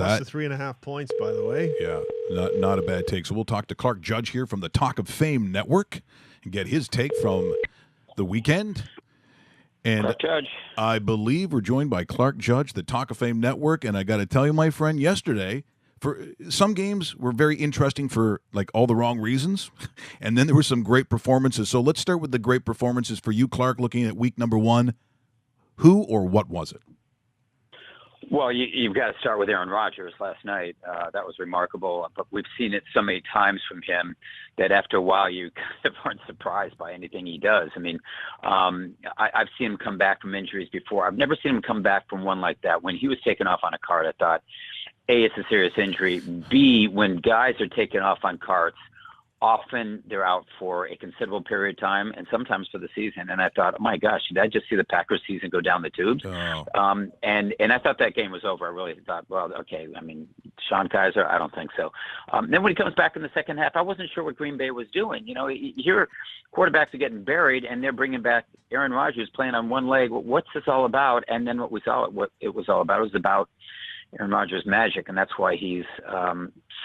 that. Plus the 3.5 points, by the way. Yeah, not a bad take. So we'll talk to Clark Judge here from the Talk of Fame Network and get his take from the weekend. And Clark Judge. I believe we're joined by Clark Judge, the Talk of Fame Network. And I got to tell you, my friend, yesterday, for some games were very interesting for like all the wrong reasons. And then there were some great performances. So let's start with the great performances for you, Clark, looking at week number 1. Who or what was it? Well, you've got to start with Aaron Rodgers last night. That was remarkable. But we've seen it so many times from him that after a while you kind of aren't surprised by anything he does. I mean, I've seen him come back from injuries before. I've never seen him come back from one like that. When he was taken off on a cart, I thought, A, it's a serious injury. B, when guys are taken off on carts, often they're out for a considerable period of time and sometimes for the season. And I thought, oh my gosh, did I just see the Packers season go down the tubes? Oh. And I thought that game was over. I really thought, well, okay, I mean, Sean Kaiser, I don't think so. Then when he comes back in the second half, I wasn't sure what Green Bay was doing. You know, here quarterbacks are getting buried and they're bringing back Aaron Rodgers playing on one leg. What's this all about? And then what it was all about, it was about Aaron Rodgers' magic, and that's why he's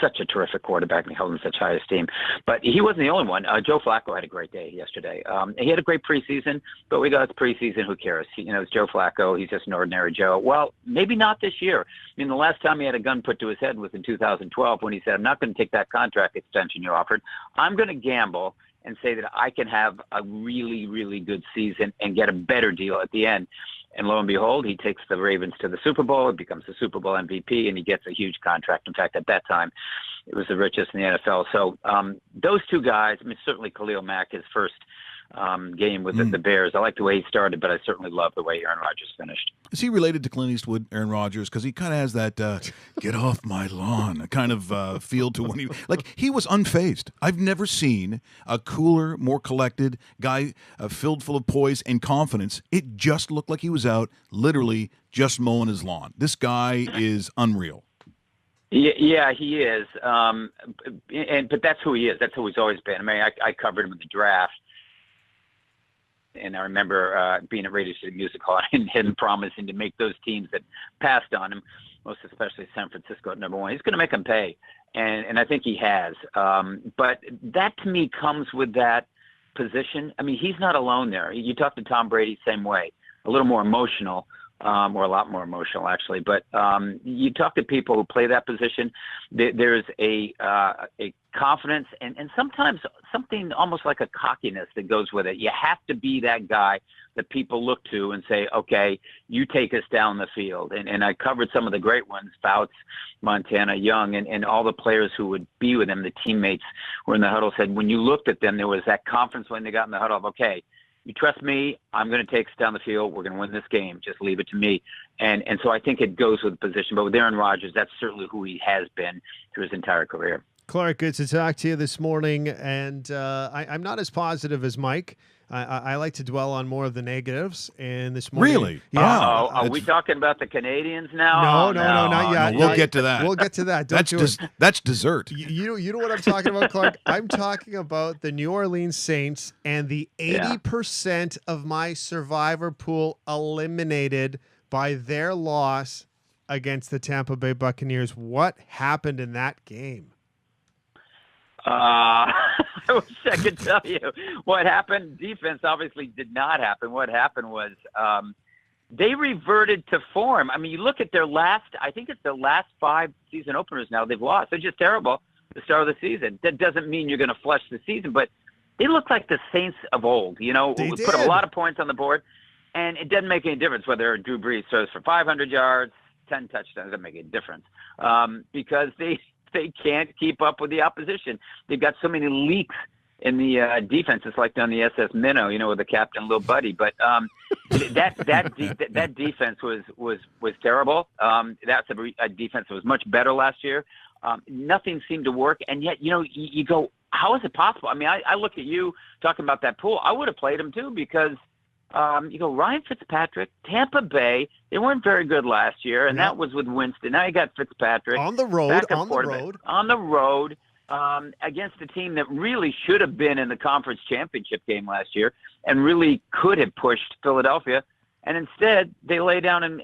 such a terrific quarterback and held in such high esteem. But he wasn't the only one. Joe Flacco had a great day yesterday. He had a great preseason, but we got preseason. Who cares? It's Joe Flacco. He's just an ordinary Joe. Well, maybe not this year. I mean, the last time he had a gun put to his head was in 2012 when he said, I'm not going to take that contract extension you offered. I'm going to gamble and say that I can have a really, really good season and get a better deal at the end. And lo and behold, he takes the Ravens to the Super Bowl, becomes the Super Bowl MVP, and he gets a huge contract. In fact, at that time, it was the richest in the NFL. So those two guys, I mean, certainly Khalil Mack, his first game with the Bears. I like the way he started, but I certainly love the way Aaron Rodgers finished. Is he related to Clint Eastwood, Aaron Rodgers? Because he kind of has that get off my lawn kind of feel to when he was unfazed. I've never seen a cooler, more collected guy filled full of poise and confidence. It just looked like he was out literally just mowing his lawn. This guy is unreal. Yeah, he is. But that's who he is. That's who he's always been. I mean, I covered him in the draft. And I remember being at Radio City Music Hall and him promising to make those teams that passed on him, most especially San Francisco at number 1. He's going to make them pay. And I think he has. But that, to me, comes with that position. I mean, he's not alone there. You talk to Tom Brady, same way, a little more emotional. Or a lot more emotional, actually. But you talk to people who play that position, there's a confidence and sometimes something almost like a cockiness that goes with it. You have to be that guy that people look to and say, okay, you take us down the field. And I covered some of the great ones, Fouts, Montana, Young, and all the players who would be with them, the teammates who were in the huddle, said when you looked at them, there was that confidence when they got in the huddle of, okay, you trust me, I'm going to take us down the field. We're going to win this game. Just leave it to me. And so I think it goes with the position. But with Aaron Rodgers, that's certainly who he has been through his entire career. Clark, good to talk to you this morning. And I'm not as positive as Mike. I like to dwell on more of the negatives. And this morning, really? Yeah. Wow. Are we talking about the Canadians now? No, not yet. No, we'll get to that. We'll get to that. That's dessert. You know what I'm talking about, Clark? I'm talking about the New Orleans Saints and the 80% of my survivor pool eliminated by their loss against the Tampa Bay Buccaneers. What happened in that game? I wish I could tell you what happened. Defense obviously did not happen. What happened was they reverted to form. I mean, you look at I think it's their last 5 season openers now they've lost. They're just terrible at the start of the season. That doesn't mean you're going to flush the season, but they look like the Saints of old. We put a lot of points on the board, and it doesn't make any difference whether Drew Brees throws for 500 yards, 10 touchdowns. It doesn't make any difference because they can't keep up with the opposition. They've got so many leaks in the defense. It's like on the SS Minnow, with the captain, little buddy. But that defense was terrible. That's a defense that was much better last year. Nothing seemed to work, and yet you go, how is it possible? I mean, I look at you talking about that pool. I would have played him too because. Ryan Fitzpatrick, Tampa Bay, they weren't very good last year, and that was with Winston. Now you got Fitzpatrick. On the road, against a team that really should have been in the conference championship game last year and really could have pushed Philadelphia. And instead, they lay down and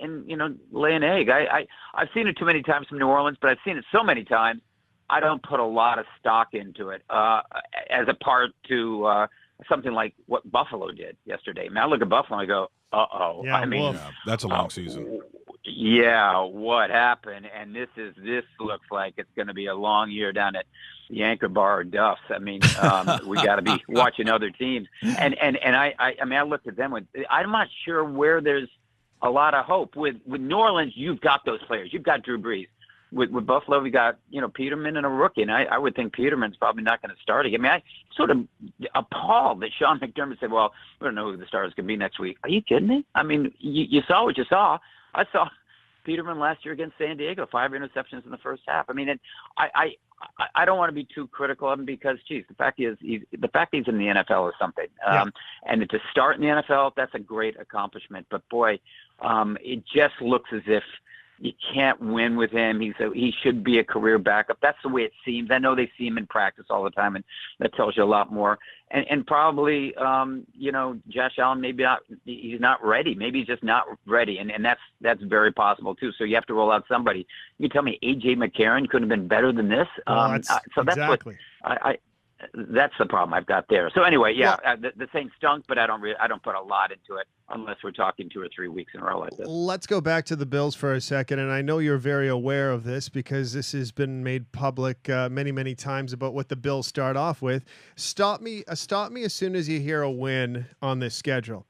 lay an egg. I've seen it too many times from New Orleans, but I've seen it so many times, I don't put a lot of stock into it as a part to something like what Buffalo did yesterday. I mean, I look at Buffalo and I go, uh-oh. Yeah, I mean, that's a long season. Yeah, what happened? And this looks like it's going to be a long year down at the Anchor Bar or Duff's. I mean, we got to be watching other teams. And I mean, I looked at them I'm not sure where there's a lot of hope. With New Orleans, you've got those players. You've got Drew Brees. With Buffalo, we got, Peterman and a rookie. And I would think Peterman's probably not going to start again. I mean, I sort of appalled that Sean McDermott said, well, we don't know who the starters going to be next week. Are you kidding me? I mean, you saw what you saw. I saw Peterman last year against San Diego, 5 interceptions in the first half. I mean, and I don't want to be too critical of him because, geez, the fact he's in the NFL is something. Yeah. And to start in the NFL, that's a great accomplishment. But boy, it just looks as if you can't win with him. He should be a career backup. That's the way it seems. I know they see him in practice all the time, and that tells you a lot more. And probably, Josh Allen, he's not ready. Maybe he's just not ready. And that's very possible too. So you have to roll out somebody. You tell me AJ McCarron couldn't have been better than this. That's exactly. what that's the problem I've got there. So anyway, the Saints stunk, but I don't put a lot into it unless we're talking 2 or 3 weeks in a row like this. Let's go back to the Bills for a second, and I know you're very aware of this because this has been made public many, many times about what the Bills start off with. Stop me as soon as you hear a win on this schedule.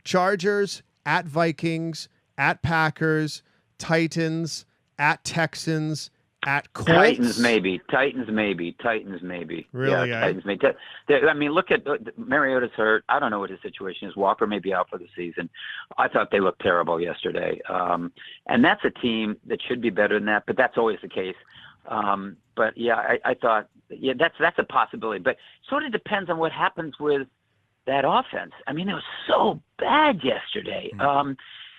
Chargers, at Vikings, at Packers, Titans, at Texans, at Colts. Titans maybe. Really? Yeah, Titans maybe. I mean, look at Mariota's hurt. I don't know what his situation is. Walker may be out for the season. I thought they looked terrible yesterday. And that's a team that should be better than that, but that's always the case. But yeah, I thought, that's a possibility. But sort of depends on what happens with that offense. I mean, it was so bad yesterday.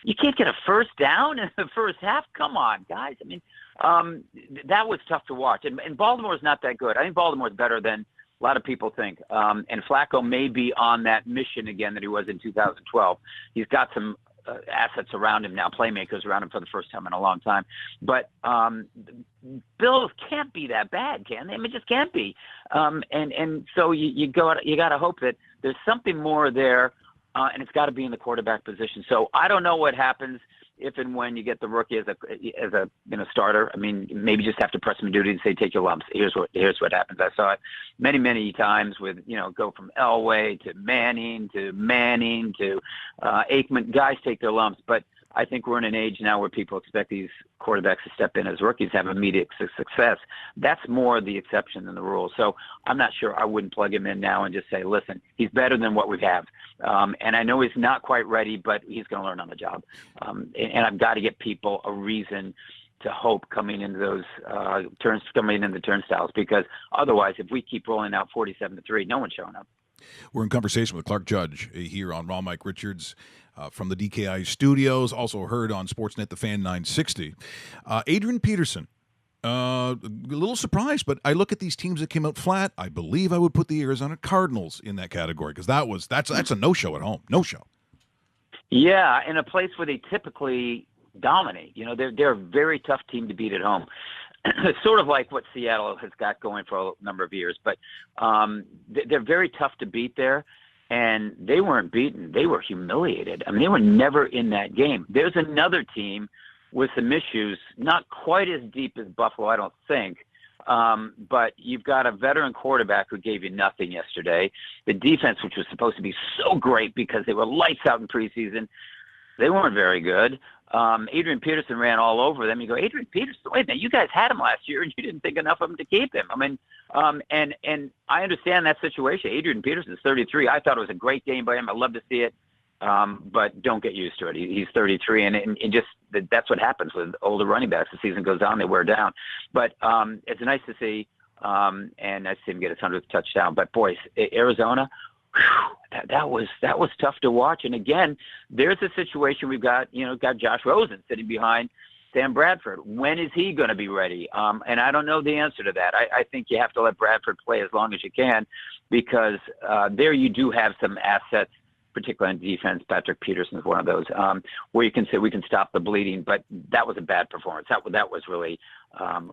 You can't get a first down in the first half. Come on, guys. I mean, that was tough to watch. And Baltimore's not that good. I think Baltimore's better than a lot of people think. And Flacco may be on that mission again that he was in 2012. He's got some assets around him now, playmakers around him for the first time in a long time. But Bills can't be that bad, can they? I mean, it just can't be. And so you got to hope that there's something more there. And it's got to be in the quarterback position. So I don't know what happens if and when you get the rookie as a starter. I mean, maybe just have to press him duty and say, take your lumps. Here's what happens. I saw it many times with, go from Elway to Manning to Aikman. Guys take their lumps, but I think we're in an age now where people expect these quarterbacks to step in as rookies, have immediate success. That's more the exception than the rule. So I'm not sure I wouldn't plug him in now and just say, listen, he's better than what we have. And I know he's not quite ready, but he's going to learn on the job. And I've got to get people a reason to hope coming into those coming into the turnstiles, because otherwise, if we keep rolling out 47-3, no one's showing up. We're in conversation with Clark Judge here on Raw Mike Richards from the DKI studios, also heard on Sportsnet The Fan 960. Adrian Peterson, a little surprised, but I look at these teams that came out flat. I believe I would put the Arizona Cardinals in that category because that's a no-show at home. No-show. Yeah, in a place where they typically dominate. They're a very tough team to beat at home. It's sort of like what Seattle has got going for a number of years, but they're very tough to beat there, and they weren't beaten. They were humiliated. I mean, they were never in that game. There's another team with some issues, not quite as deep as Buffalo, I don't think, but you've got a veteran quarterback who gave you nothing yesterday. The defense, which was supposed to be so great because they were lights out in preseason, they weren't very good. Adrian Peterson ran all over them. You go, Adrian Peterson, wait a minute, you guys had him last year and you didn't think enough of him to keep him. I mean, and I understand that situation. Adrian Peterson's 33. I thought it was a great game by him. I love to see it. But don't get used to it. He's 33, and just that's what happens with older running backs. The season goes on, they wear down. But it's nice to see, and nice to see him get his 100th touchdown. But boys, Arizona, that was tough to watch. And again, there's a situation we've got Josh Rosen sitting behind Sam Bradford. When is he going to be ready? And I don't know the answer to that. I think you have to let Bradford play as long as you can, because there you do have some assets particularly on defense. Patrick Peterson's one of those where you can say we can stop the bleeding, but that was a bad performance. That was really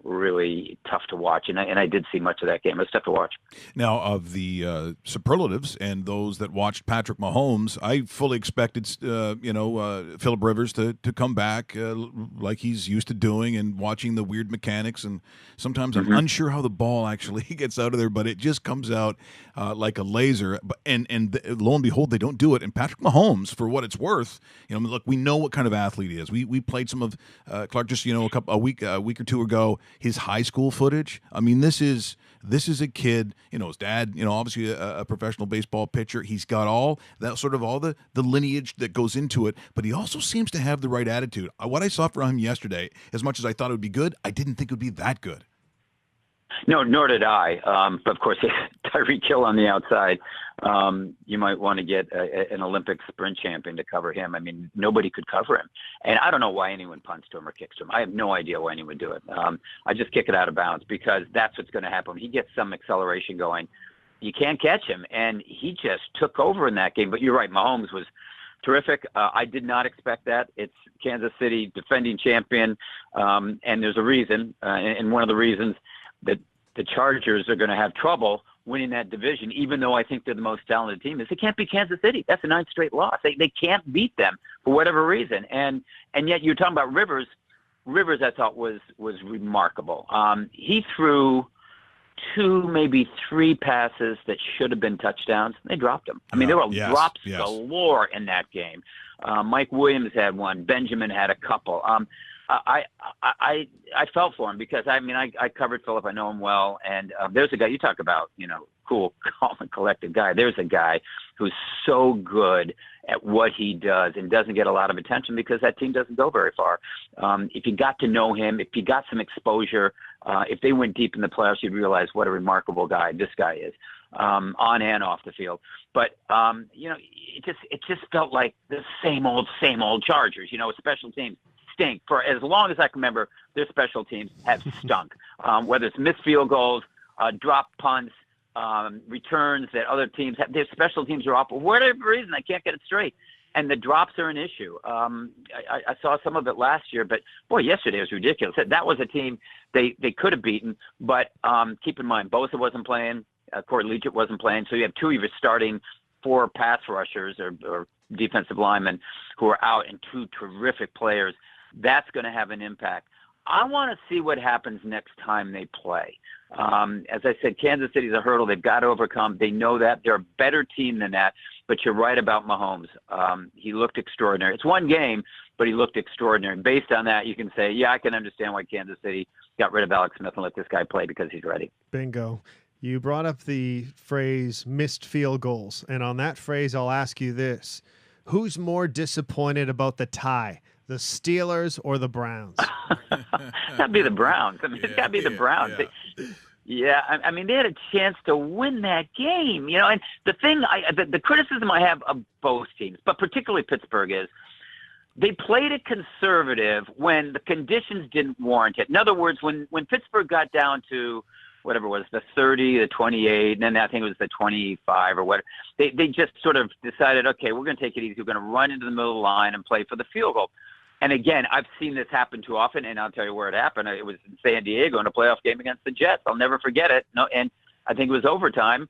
really tough to watch, and I did see much of that game. It was tough to watch. Now, of the superlatives and those that watched Patrick Mahomes, I fully expected Phillip Rivers to come back like he's used to doing, and watching the weird mechanics. And sometimes I'm unsure how the ball actually gets out of there, but it just comes out like a laser. And lo and behold, they don't do it. And Patrick Mahomes, for what it's worth, look, we know what kind of athlete he is. We played some of Clark just a week or two ago. His high school footage. I mean, this is a kid. His dad. Obviously a professional baseball pitcher. He's got all the lineage that goes into it. But he also seems to have the right attitude. What I saw from him yesterday, as much as I thought it would be good, I didn't think it would be that good. No, nor did I. But of course, Tyreek Hill on the outside. You might want to get an Olympic sprint champion to cover him. I mean, nobody could cover him. And I don't know why anyone punts to him or kicks to him. I have no idea why anyone would do it. I just kick it out of bounds, because that's what's going to happen. He gets some acceleration going. You can't catch him. And he just took over in that game. But you're right, Mahomes was terrific. I did not expect that. It's Kansas City, defending champion. And there's a reason. And one of the reasons that the Chargers are going to have trouble winning that division, even though I think they're the most talented team, is they can't beat Kansas City. That's a 9th straight loss. They can't beat them for whatever reason. And yet you're talking about Rivers. Rivers, I thought, was remarkable. He threw 2, maybe 3 passes that should have been touchdowns. They dropped them. I mean, there were drops galore in that game. Mike Williams had one. Benjamin had a couple. I felt for him, because I covered Phillip. I know him well, and there's a guy you talk about, cool, calm, and collected guy. There's a guy who's so good at what he does and doesn't get a lot of attention because that team doesn't go very far. If you got to know him, if you got some exposure, if they went deep in the playoffs, you'd realize what a remarkable guy this guy is, on and off the field. But it just felt like the same old Chargers. Special teams stink. For as long as I can remember, their special teams have stunk. Whether it's missed field goals, drop punts, returns that other teams have, their special teams are off. For whatever reason, I can't get it straight. And the drops are an issue. I saw some of it last year, but boy, yesterday was ridiculous. That was a team they could have beaten. But keep in mind, Bosa wasn't playing, Corey Liuget wasn't playing, so you have 2 of your starting 4 pass rushers or defensive linemen who are out, and 2 terrific players. That's going to have an impact. I want to see what happens next time they play. As I said, Kansas City's a hurdle they've got to overcome. They know that. They're a better team than that. But you're right about Mahomes. He looked extraordinary. It's one game, but he looked extraordinary. And based on that, you can say, yeah, I can understand why Kansas City got rid of Alex Smith and let this guy play, because he's ready. Bingo. You brought up the phrase missed field goals. And on that phrase, I'll ask you this. Who's more disappointed about the tie? The Steelers or the Browns? That'd be the Browns. I mean, it's got to be the Browns. Yeah. I mean, they had a chance to win that game, And the thing, the criticism I have of both teams, but particularly Pittsburgh, is they played it conservative when the conditions didn't warrant it. In other words, when Pittsburgh got down to whatever it was, the 30, the 28, and then I think it was the 25 or whatever, they just sort of decided, okay, we're going to take it easy. We're going to run into the middle of the line and play for the field goal. And again, I've seen this happen too often, and I'll tell you where it happened. It was in San Diego in a playoff game against the Jets. I'll never forget it. No, and I think it was overtime.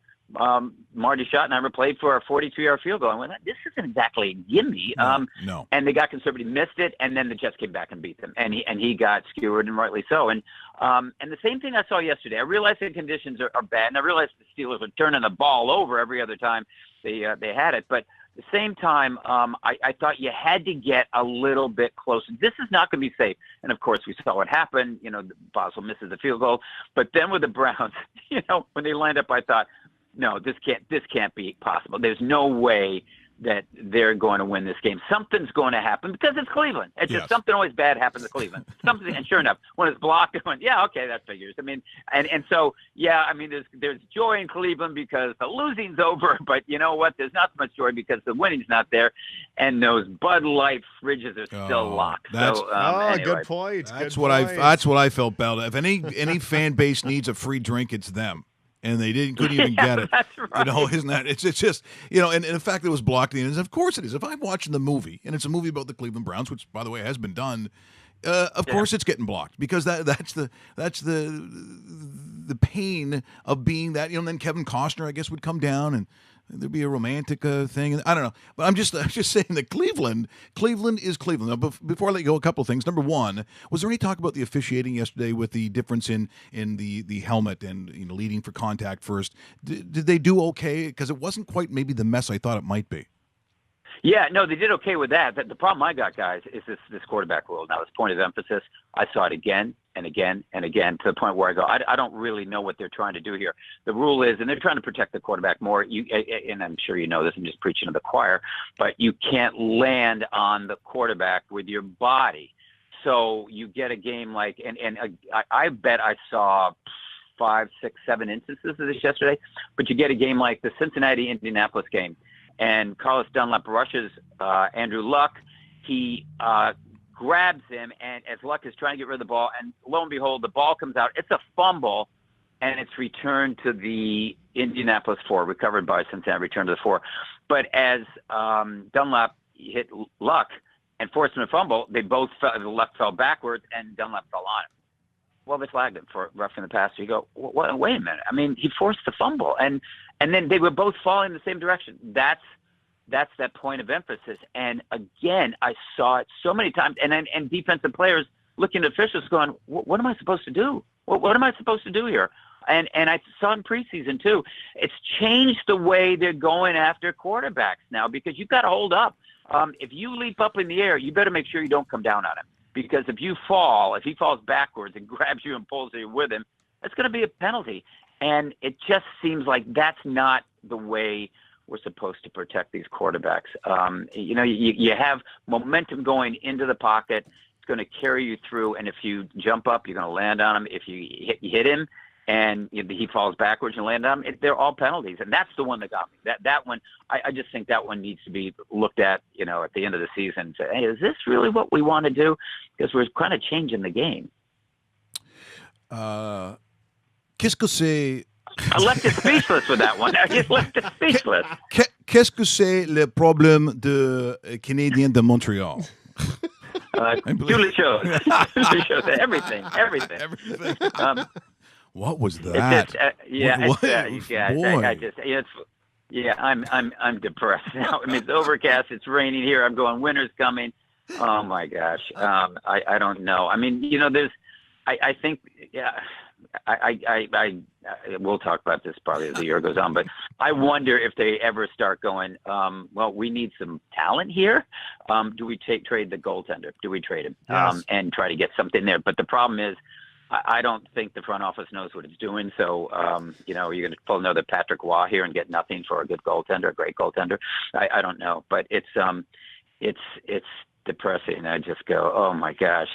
Marty Schottenheimer played for a 42-yard field goal. I went, this isn't exactly a gimme. No. And they got conservative, missed it, and then the Jets came back and beat them. And he got skewered, and rightly so. And the same thing I saw yesterday. I realized the conditions are bad, and I realized the Steelers were turning the ball over every other time they had it. But at the same time, I thought you had to get a little bit closer. This is not going to be safe. And, of course, we saw what happened. Boswell misses the field goal. But then with the Browns, when they lined up, I thought, no, this can't be possible. There's no way that they're going to win this game. Something's going to happen because it's Cleveland. It's just something always bad happens to Cleveland. Something, and sure enough, when it's blocked, it went, yeah, okay, that figures. I mean, and so, yeah, I mean, there's joy in Cleveland because the losing's over, but you know what? There's not so much joy because the winning's not there, and those Bud Light fridges are still locked. Anyway. Good point. That's what I felt about it. If any fan base needs a free drink, it's them. and they couldn't even get it. That's right. Isn't that? It's just and the fact that it was blocked. And of course it is. If I'm watching the movie and it's a movie about the Cleveland Browns, which by the way has been done, of course it's getting blocked because that's the pain of being that. Then Kevin Costner, I guess, would come down and there'd be a romantic thing. I don't know, but I'm just saying that Cleveland is Cleveland. Now, before I let you go, a couple of things. Number one, was there any talk about the officiating yesterday with the difference in the helmet and leading for contact first? Did they do okay? Because it wasn't quite maybe the mess I thought it might be. Yeah, no, they did okay with that. The problem I got, guys, is this quarterback rule. Now, this point of emphasis, I saw it again and again and again to the point where I go, I don't really know what they're trying to do here. The rule is, and they're trying to protect the quarterback more. And I'm sure you know this, I'm just preaching to the choir, but you can't land on the quarterback with your body. So you get a game like, and I bet I saw 5, 6, 7 instances of this yesterday, but you get a game like the Cincinnati-Indianapolis game. And Carlos Dunlap rushes Andrew Luck. He grabs him, and as Luck is trying to get rid of the ball, and lo and behold, the ball comes out. It's a fumble, and it's returned to the Indianapolis 4, recovered by Cincinnati, returned to the 4. But as Dunlap hit Luck and forced him to fumble, they both Luck fell backwards, and Dunlap fell on him. Well, they flagged him for roughing the passer. You go, wait a minute. I mean, he forced the fumble, and then they were both falling in the same direction. That's that point of emphasis. And again, I saw it so many times, and defensive players looking at officials going, what am I supposed to do? What am I supposed to do here? And I saw in preseason too. It's changed the way they're going after quarterbacks now because you've got to hold up. If you leap up in the air, you better make sure you don't come down on him. Because if he falls backwards and grabs you and pulls you with him, it's going to be a penalty. And it just seems like that's not the way we're supposed to protect these quarterbacks. You have momentum going into the pocket. It's going to carry you through. And if you jump up, you're going to land on him. If you hit him and he falls backwards and land on him, they're all penalties. And that's the one that got me. That one, I just think that one needs to be looked at, at the end of the season and say, hey, is this really what we want to do? Because we're kind of changing the game. Qu'est-ce que c'est? I left it speechless with that one. I just left it speechless. Qu'est-ce que c'est le problème de Canadiens de Montréal? Tous les choses. Everything. What was that? I'm depressed now. I mean, it's overcast. It's raining here. I'm going, winter's coming. Oh my gosh. I don't know. I mean, I think, we'll talk about this probably as the year goes on, but I wonder if they ever start going, well, we need some talent here. Do we trade the goaltender? Do we trade him? Yes. And try to get something there? But the problem is, I don't think the front office knows what it's doing. So, you're going to pull another Patrick Waugh here and get nothing for a good goaltender, a great goaltender. I don't know, but it's depressing. I just go, oh my gosh,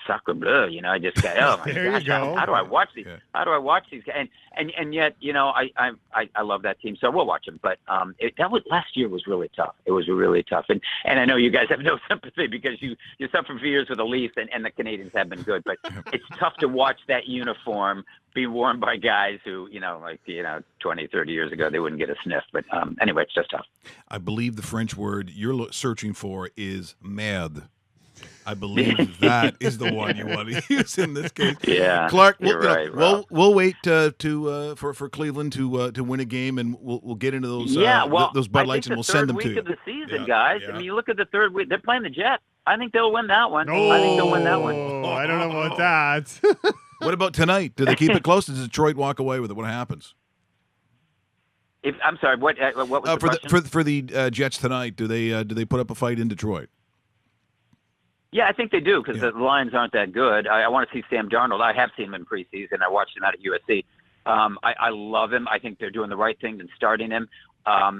sacre bleu. I just go, oh my There gosh, you go. how do I watch these? Yeah. How do I watch these guys? And yet, I love that team, so we'll watch them. But last year was really tough. It was really tough, and I know you guys have no sympathy because you suffered for years with the Leafs, and the Canadians have been good. But it's tough to watch that uniform be worn by guys who, 20, 30 years ago, they wouldn't get a sniff. But anyway, it's just tough. I believe the French word you're searching for is merde. I believe that is the one you want to use in this case. Yeah, Clark. you're right, Rob. We'll wait for Cleveland to win a game, and we'll get into those those Bud Lights, and we'll send them to you. I think the third week of the season, guys. Yeah. I mean, you look at the third week; they're playing the Jets. I think they'll win that one. Oh, I think they'll win that one. I don't know about that. What about tonight? Do they keep it close? Does Detroit walk away with it? What happens? I'm sorry. What was the question? For the Jets tonight? Do they put up a fight in Detroit? Yeah, I think they do because the Lions aren't that good. I want to see Sam Darnold. I have seen him in preseason. I watched him out at USC. I love him. I think they're doing the right thing in starting him.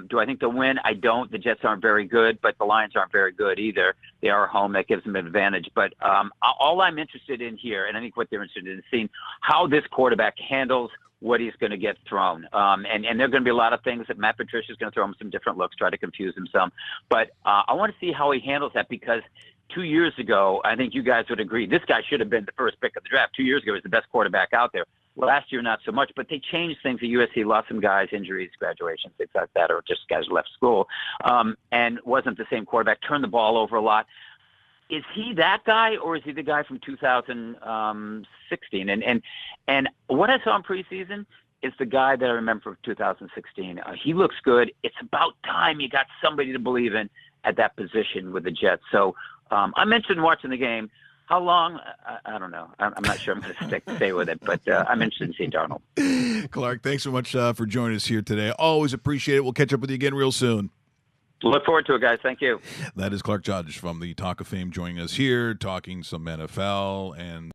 Do I think they'll win? I don't. The Jets aren't very good, but the Lions aren't very good either. They are home. That gives them an advantage. But all I'm interested in here, and I think what they're interested in, is seeing how this quarterback handles what he's going to get thrown. And there are going to be a lot of things that Matt Patricia's going to throw him some different looks, try to confuse him some. But I want to see how he handles that because 2 years ago, I think you guys would agree, this guy should have been the first pick of the draft. 2 years ago, he was the best quarterback out there. Last year, not so much, but they changed things at USC. Lost some guys, injuries, graduations, things like that, or just guys who left school, and wasn't the same quarterback. Turned the ball over a lot. Is he that guy, or is he the guy from 2016? And what I saw in preseason is the guy that I remember from 2016. He looks good. It's about time you got somebody to believe in at that position with the Jets. So I'm interested in watching the game. How long? I don't know. I'm not sure I'm going to stay with it, but I'm interested in seeing Darnold. Clark, thanks so much for joining us here today. Always appreciate it. We'll catch up with you again real soon. Look forward to it, guys. Thank you. That is Clark Judge from the Talk of Fame joining us here, talking some NFL and...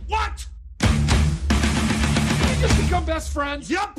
What? Did we just become best friends? Yep.